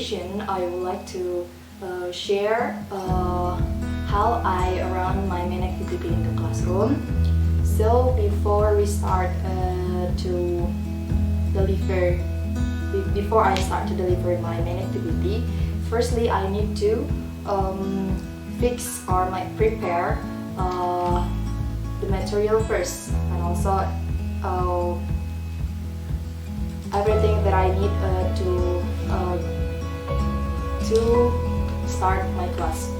introduction, I would like to share how I run my main activity in the classroom. So before we start to deliver, before I start to deliver my main activity, firstly I need to fix or prepare the material first, and also everything that I need to start my class.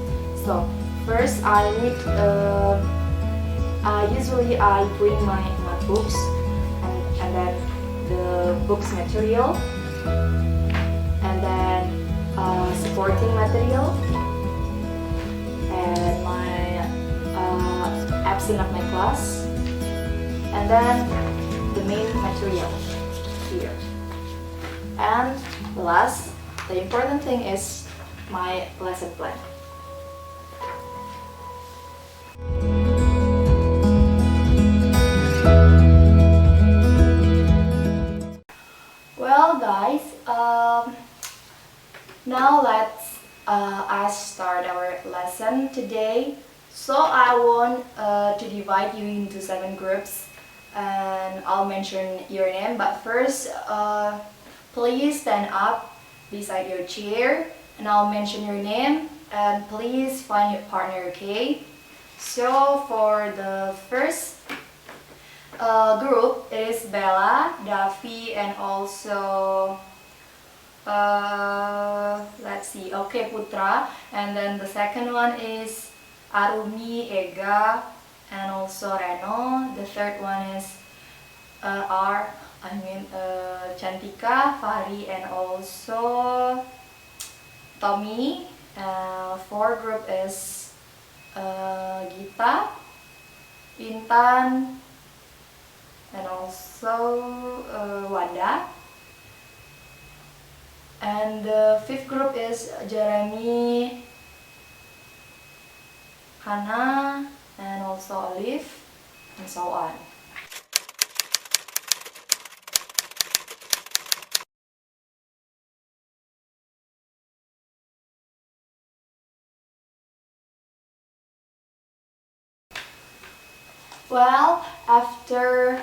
So first I need usually I bring my books and then the books material, and then supporting material, and my absent of my class, and then the main material here. And last, the important thing is my lesson plan. Well guys, now let's us start our lesson today. So I want to divide you into 7 groups, and I'll mention your name, but first please stand up beside your chair and I'll mention your name, and please find your partner, okay? So for the first group is Bella, Davi, and also let's see, okay, Putra. And then the second one is Arumi, Ega, and also Reno. The third one is Chantika, Fahri, and also Tommy. Fourth group is Gita, Intan, and also Wanda. And the fifth group is Jeremy, Hannah, and also Olive, and so on. Well, after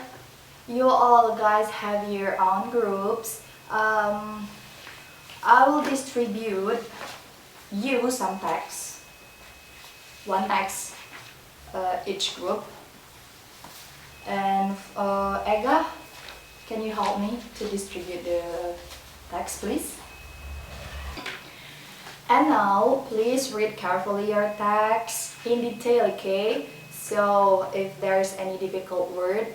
you all guys have your own groups, I will distribute you some text, one text each group. And Ega, can you help me to distribute the text, please? And now, please read carefully your text in detail, okay? So if there's any difficult word,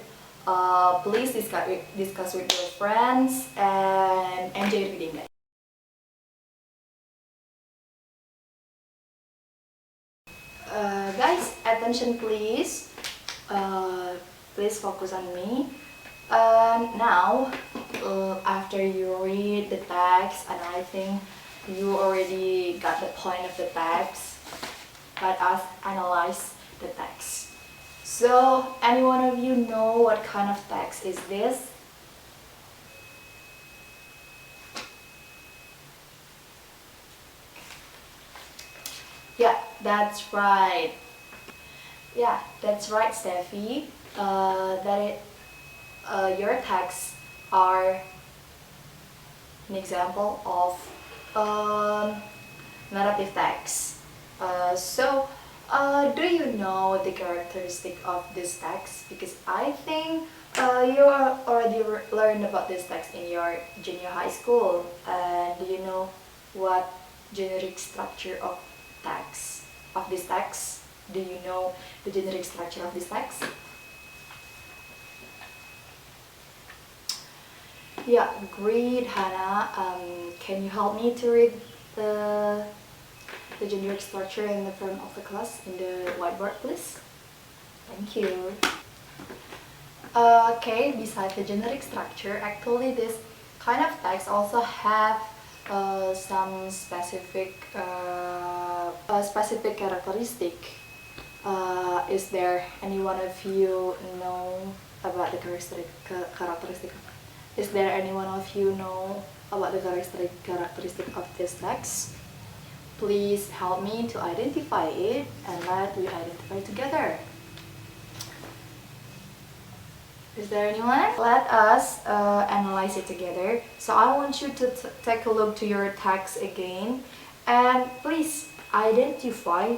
please discuss with your friends and enjoy reading it. Guys, attention please. Please focus on me. Now, after you read the text, and I think you already got the point of the text, let us analyze the text. So, any one of you know what kind of text is this? Yeah, that's right. Yeah, that's right, Steffi. Your texts are an example of narrative text. Do you know the characteristic of this text? Because I think you already learned about this text in your junior high school. Do you know what generic structure of this text? Do you know the generic structure of this text? Yeah, great, Hannah. Can you help me to read the generic structure in the front of the class in the whiteboard, please? Thank you. Okay, besides the generic structure, actually this kind of text also have some specific characteristic. Is there any one of you know about the characteristic Is there anyone of you know about the characteristic of this text? Please help me to identify it and let we identify together. Is there anyone? Let us analyze it together. So I want you to take a look to your text again and please identify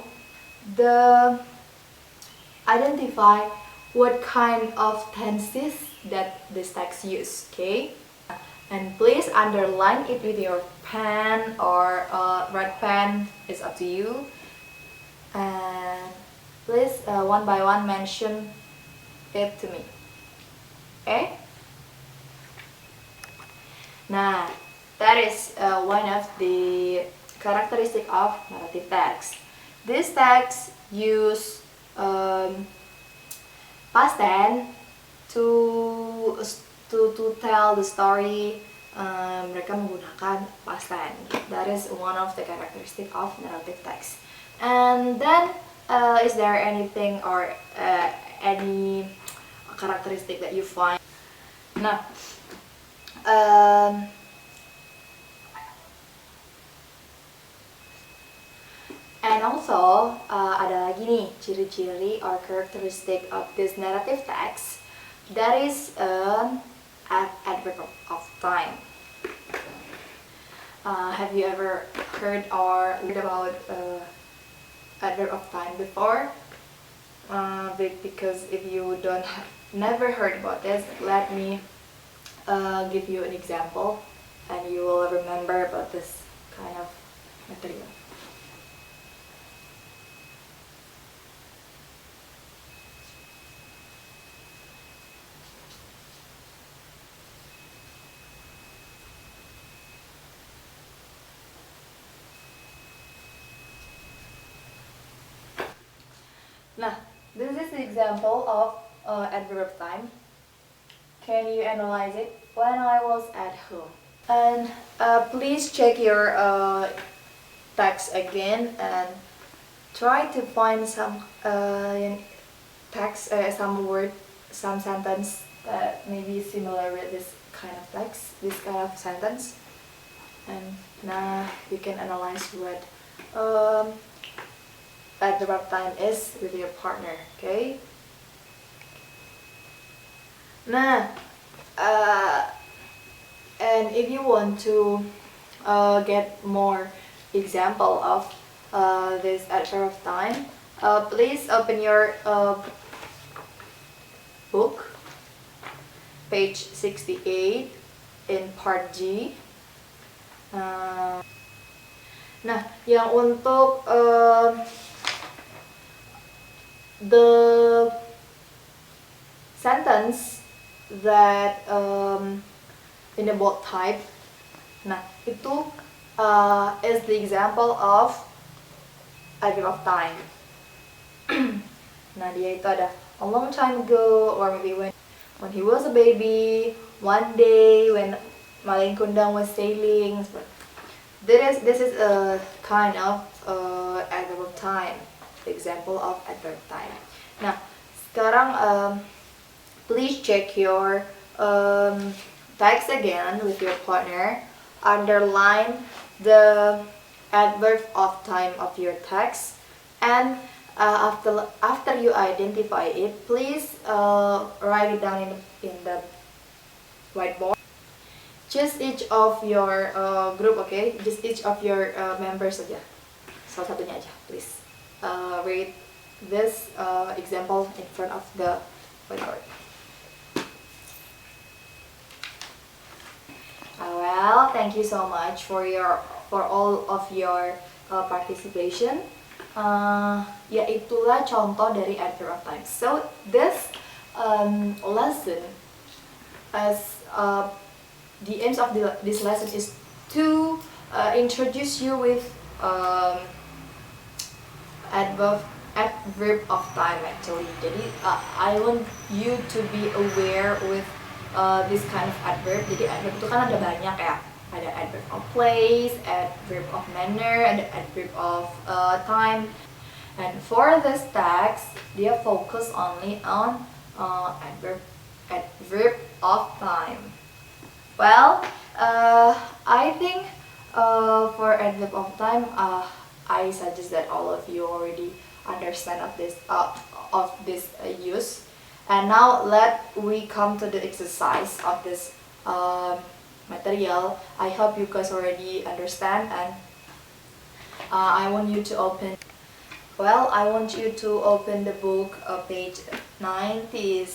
what kind of tenses that this text use, okay? And please underline it with your pen or red pen, it's up to you. And please one by one mention it to me. Okay? Nah, that is one of the characteristic of narrative text. This text use past tense to tell the story. Mereka menggunakan past tense. That is one of the characteristic of narrative text. And then is there anything or any characteristic that you find? Nah, and also ada lagi nih ciri-ciri or characteristic of this narrative text. That is an adverb of time. Have you ever heard or read about adverb of time before? Because if you never heard about this, let me give you an example and you will remember about this kind of material. Nah, this is the example of adverb of time. Can you analyze it? When I was at home. And please check your text again and try to find some text, some word, some sentence that may be similar with this kind of text, this kind of sentence. And now you can analyze what adverb of time is with your partner, okay? Nah, and if you want to get more example of this adverb of time, please open your book, page 68 in part G. Nah, yang untuk the sentence that in the bold type, nah itu is the example of adverb of time. Nah dia itu ada a long time ago, or maybe when he was a baby, one day when Malin Kundang was sailing. This is a kind of adverb of time. Example of adverb time. Nah, sekarang please check your text again with your partner. Underline the adverb of time of your text, and after you identify it, please write it down in the whiteboard. Just each of your group, okay? Just each of your members saja. Salah satunya aja, please. Read this example in front of the whiteboard. Well, thank you so much for all of your participation. Ya itulah contoh dari adverb of time. So this lesson, as the aims of this lesson is to introduce you with adverb of time actually. Jadi I want you to be aware with this kind of adverb. Jadi adverb itu kan ada banyak ya. Ada adverb of place, adverb of manner, ada adverb of time. And for this text, dia focus only on adverb of time. Well, I think for adverb of time, I suggest that all of you already understand of this use. And now let we come to the exercise of this material. I hope you guys already understand, and I want you to open. Well, I want you to open the book, page 90,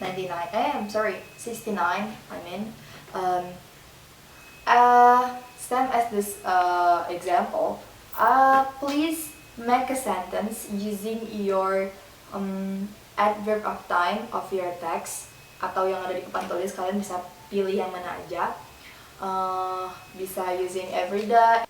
99. I'm sorry, 69. I mean, um, same as this example. Please make a sentence using your adverb of time of your text, atau yang ada di papan tulis. Kalian bisa pilih yang mana aja. Bisa using everyday.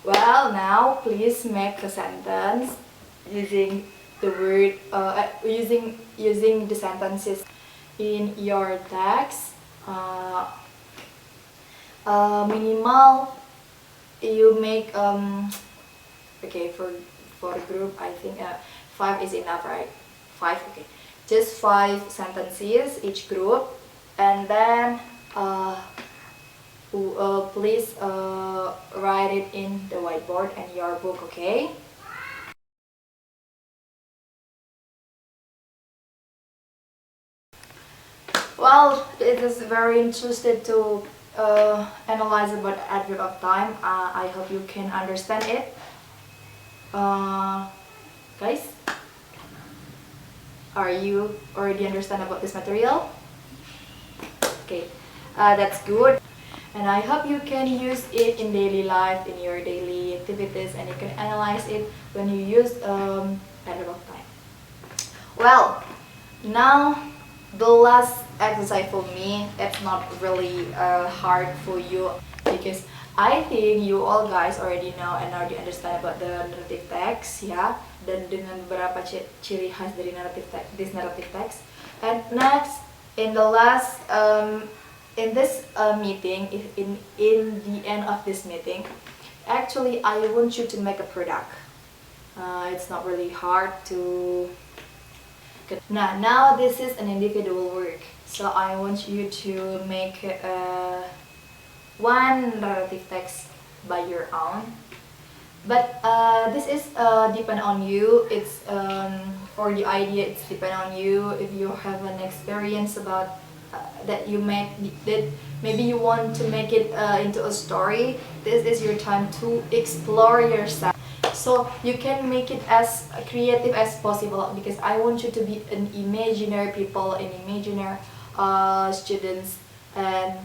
Well, now please make a sentence using the word using the sentences in your text. Minimal you make okay, for the group I think 5 is enough, right? 5, okay, just 5 sentences each group, and then please write it in the whiteboard and your book, okay? Well, it is very interesting to analyze about adverb of time. I hope you can understand it. Guys, are you already understand about this material? Okay, that's good. And I hope you can use it in daily life, in your daily activities, and you can analyze it when you use adverb of time. Well, now the last exercise for me, it's not really hard for you, because I think you all guys already know and already understand about the narrative text, ya, dan dengan beberapa ciri khas dari this narrative text. And next, in the last in this meeting, in the end of this meeting, actually I want you to make a product. It's not really hard to. Now this is an individual work, so I want you to make one narrative text by your own. But this is depend on you. It's for the idea. It's depend on you. If you have an experience about that you make, that maybe you want to make it into a story, this is your time to explore yourself. So you can make it as creative as possible, because I want you to be an imaginary people, an imaginary students, and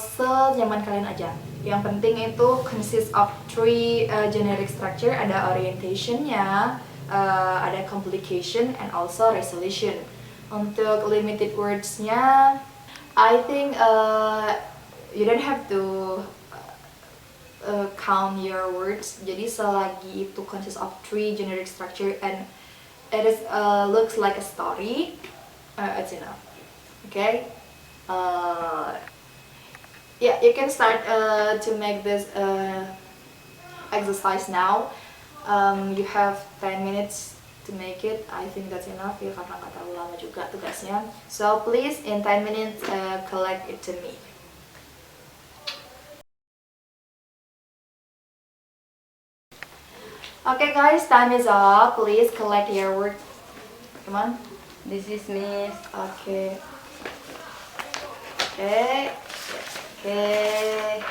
senyaman kalian aja. Yang penting itu consists of 3 generic structure, ada orientationnya, ada complication, and also resolution. Untuk limited words-nya, I think you don't have to count your words. Jadi selagi itu consists of 3 generic structure and it is looks like a story, it's enough. Okay. Yeah, you can start to make this exercise now. You have 10 minutes to make it. I think that's enough ya, karena nggak terlalu lama juga tugasnya. So please in 10 minutes collect it to me. Okay guys, time is up. Please collect your work. Come on. This is Miss. Okay. Okay. Okay.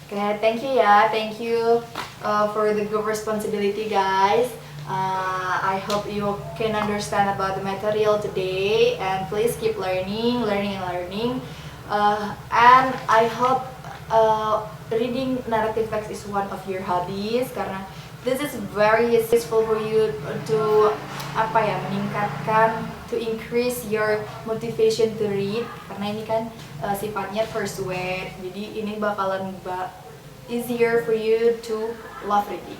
Okay, thank you ya. Thank you for the group responsibility, guys. I hope you can understand about the material today, and please keep learning. And I hope reading narrative text is one of your hobbies, karena this is very useful for you to meningkatkan, to increase your motivation to read, karena ini kan sifatnya persuade, jadi ini bakalan easier for you to love reading.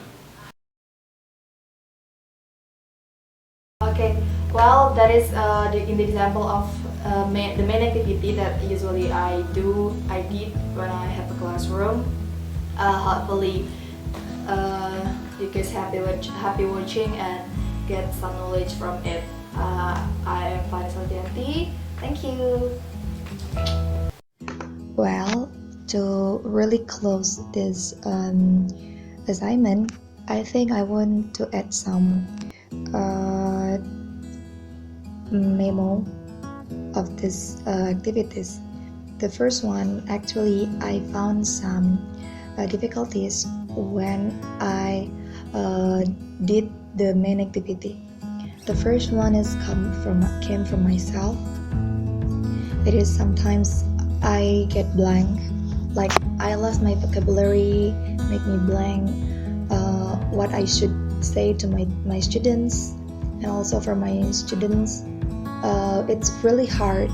Okay, Well, that is in the example of the main activity that usually I did when I have a classroom. Hopefully, you guys happy watching and get some knowledge from it. I am Vanessa Janti. Thank you. Well, to really close this assignment, I think I want to add some memo of these activities. The first one, actually, I found some difficulties when I did the main activity. The first one came from myself. It is sometimes I get blank, like I lost my vocabulary, make me blank what I should say to my students, and also for my students it's really hard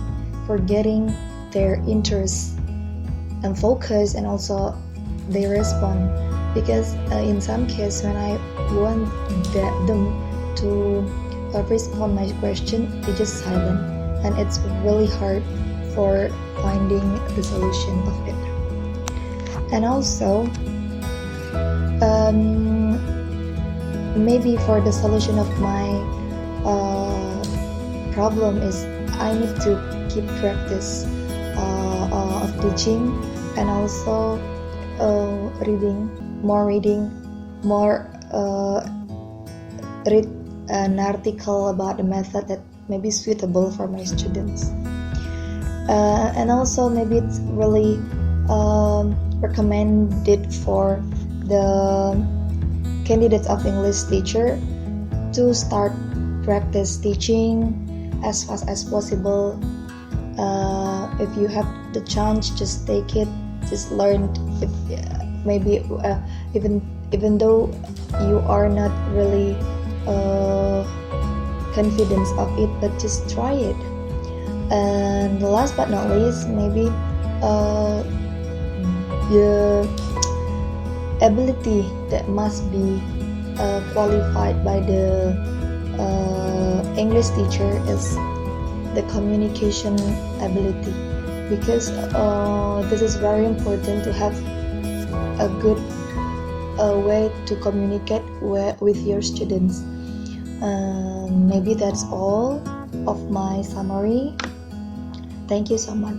for getting their interest and focus, and also they respond, because in some cases when I want them to respond my question, they just silent, and it's really hard for finding the solution of it. And also maybe for the solution of my problem is I need to keep practice of teaching, and also reading, read an article about the method that may be suitable for my students. And also maybe it's really recommended for the candidates of English teacher to start practice teaching as fast as possible. If you have the chance, just take it, just learn. Maybe even though you are not really confident of it, but just try it. And last but not least, maybe the ability that must be qualified by the English teacher is the communication ability, because this is very important to have a good way to communicate with your students. Maybe that's all of my summary. Thank you so much.